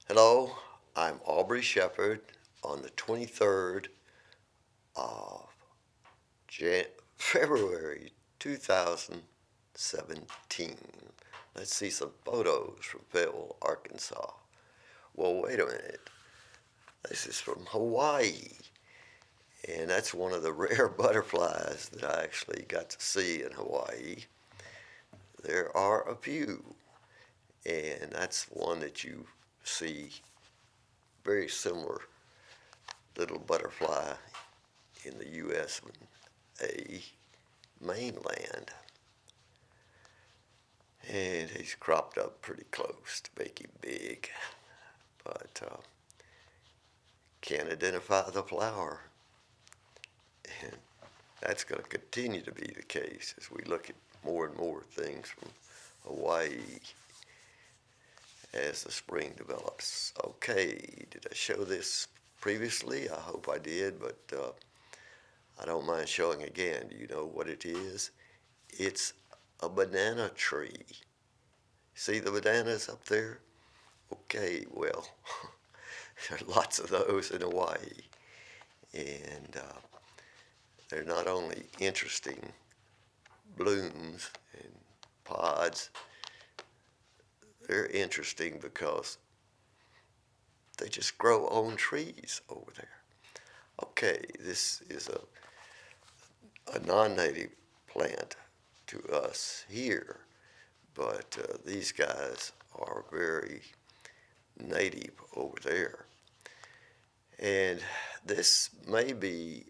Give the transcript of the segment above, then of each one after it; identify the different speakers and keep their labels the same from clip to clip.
Speaker 1: Hello, I'm Aubrey Shepherd on the 23rd of February 2017. Let's see some photos from Fayetteville, Arkansas. Well, wait a minute. This is from Hawaii, and that's one of the rare butterflies that I actually got to see in Hawaii. There are a few, and that's one that you see very similar little butterfly in the U.S. a mainland. And he's cropped up pretty close to make him big, but can't identify the flower. And that's going to continue to be the case as we look at more and more things from Hawaii as the spring develops. Okay, did I show this previously? I hope I did, but I don't mind showing again. Do you know what it is? It's a banana tree. See the bananas up there? Okay, well, there are lots of those in Hawaii. And they're not only interesting blooms and pods, they're interesting because they just grow on trees over there. Okay, this is a non-native plant to us here, but these guys are very native over there. And this may be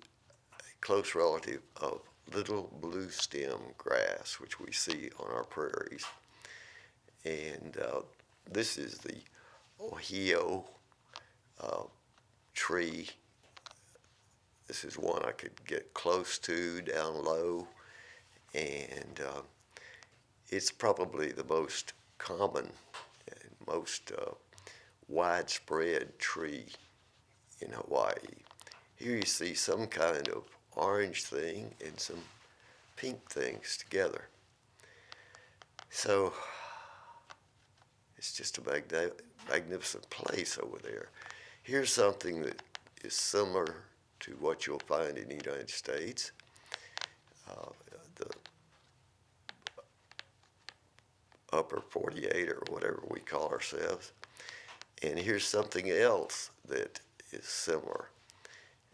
Speaker 1: a close relative of little blue stem grass, which we see on our prairies. And this is the Ohio tree. This is one I could get close to down low, and it's probably the most common and most widespread tree in Hawaii. Here you see some kind of orange thing and some pink things together. So it's just a magnificent place over there. Here's something that is similar to what you'll find in the United States. The upper 48 or whatever we call ourselves. And here's something else that is similar.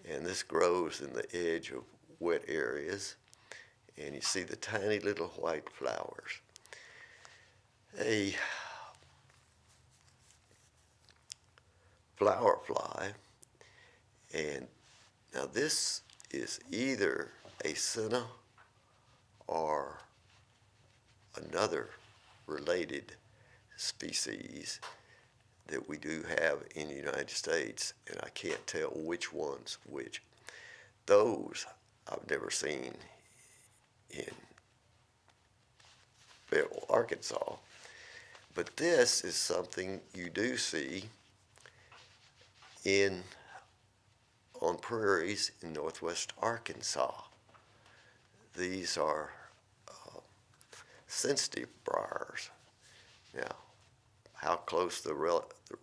Speaker 1: And this grows in the edge of wet areas. And you see the tiny little white flowers. A flower fly. And now this is either a senna or another related species that we do have in the United States, and I can't tell which one's which. Those I've never seen in Fayetteville, Arkansas, but this is something you do see on prairies in northwest Arkansas. These are sensitive briars. Now, how close the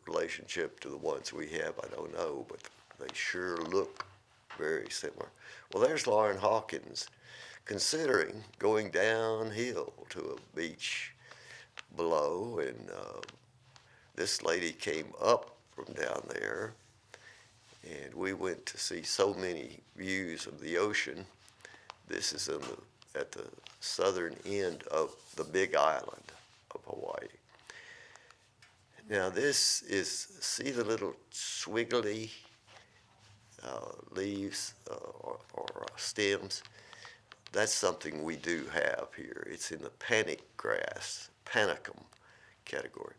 Speaker 1: relationship to the ones we have, I don't know, but they sure look very similar. Well, there's Lauren Hawkins considering going downhill to a beach below, and this lady came up from down there, and we went to see so many views of the ocean. This is at the southern end of the Big Island of Hawaii. Now this is, see the little swiggly leaves or stems? That's something we do have here. It's in the panic grass, panicum category.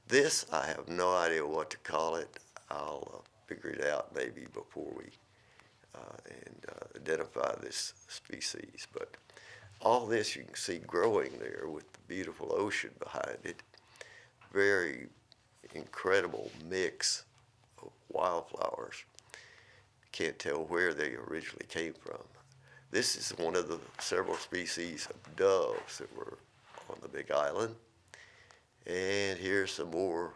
Speaker 1: This, I have no idea what to call it. I'll figure it out maybe before we identify this species. But all this you can see growing there with the beautiful ocean behind it. Very incredible mix of wildflowers. Can't tell where they originally came from. This is one of the several species of doves that were on the Big Island. And here's some more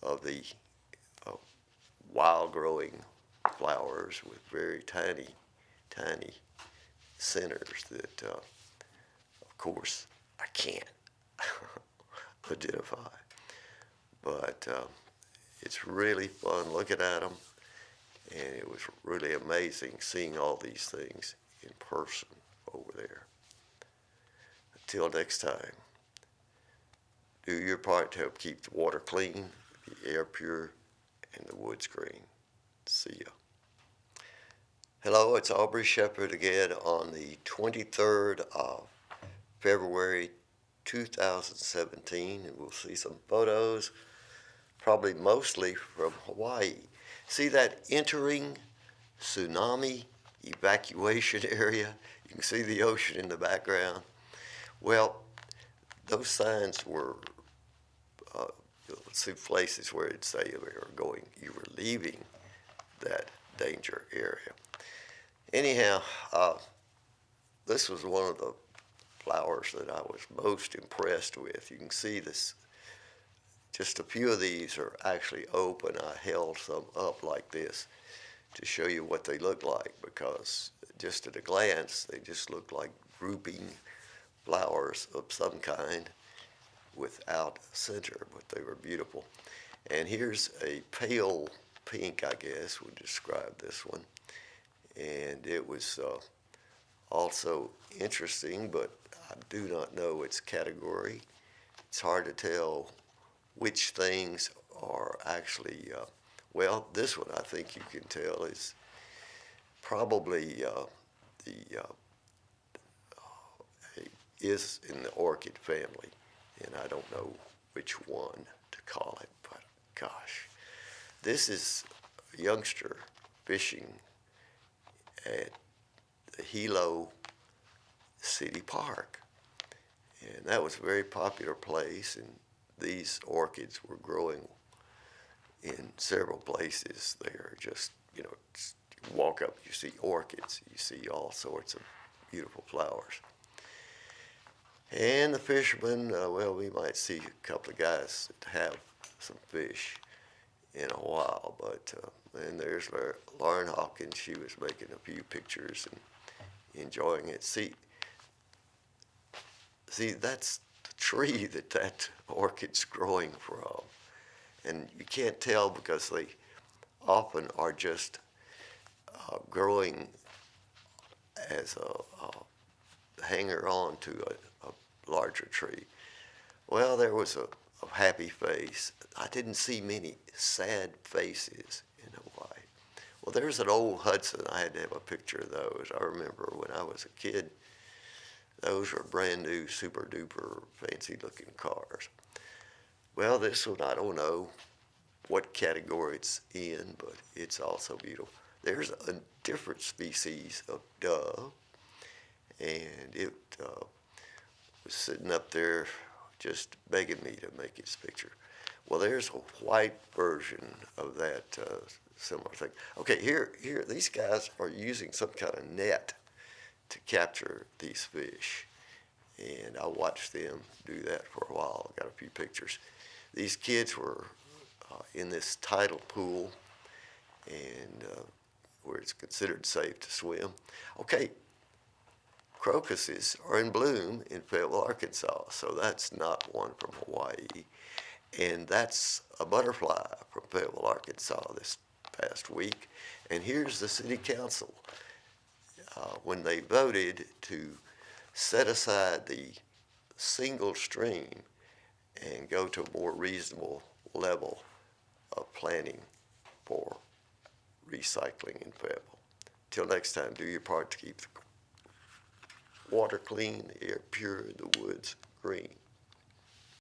Speaker 1: of the uh, wild growing flowers with very tiny, tiny centers that, of course, I can't identify. But it's really fun looking at them, and it was really amazing seeing all these things in person over there. Until next time, do your part to help keep the water clean, the air pure, and the woods green. See ya. Hello, it's Aubrey Shepherd again on the 23rd of February 2017, and we'll see some photos, probably mostly from Hawaii. See that entering tsunami evacuation area? You can see the ocean in the background. Well, those signs were, see places where it'd say you were leaving that danger area. Anyhow, this was one of the flowers that I was most impressed with. You can see this, just a few of these are actually open. I held some up like this to show you what they look like, because just at a glance, they just look like drooping flowers of some kind without a center, but they were beautiful. And here's a pale pink, I guess, would describe this one. And it was also interesting, but I do not know its category. It's hard to tell which things are actually, well, this one I think you can tell is probably is in the orchid family, and I don't know which one to call it, but gosh, this is a youngster fishing at the Hilo City Park, and that was a very popular place, and these orchids were growing in several places. They are just, you walk up, you see orchids, you see all sorts of beautiful flowers. And the fishermen, well, we might see a couple of guys that have some fish in a while, but then there's Lauren Hawkins. She was making a few pictures and enjoying it. See, that's the tree that orchid's growing from. And you can't tell because they often are just growing as a hanger on to a larger tree. Well, there was a happy face. I didn't see many sad faces in Hawaii. Well, there's an old Hudson. I had to have a picture of those. I remember when I was a kid, those were brand new, super duper fancy looking cars. Well, this one, I don't know what category it's in, but it's also beautiful. There's a different species of dove, and it was sitting up there just begging me to make its picture. Well, there's a white version of that similar thing. Okay, here, these guys are using some kind of net to capture these fish, and I watched them do that for a while. I got a few pictures. These kids were in this tidal pool, and where it's considered safe to swim. Okay, crocuses are in bloom in Fayetteville, Arkansas, so that's not one from Hawaii. And that's a butterfly from Fayetteville, Arkansas this past week. And here's the city council when they voted to set aside the single stream and go to a more reasonable level of planning for recycling in Fayetteville. Till next time, do your part to keep the water clean, the air pure, and the woods green.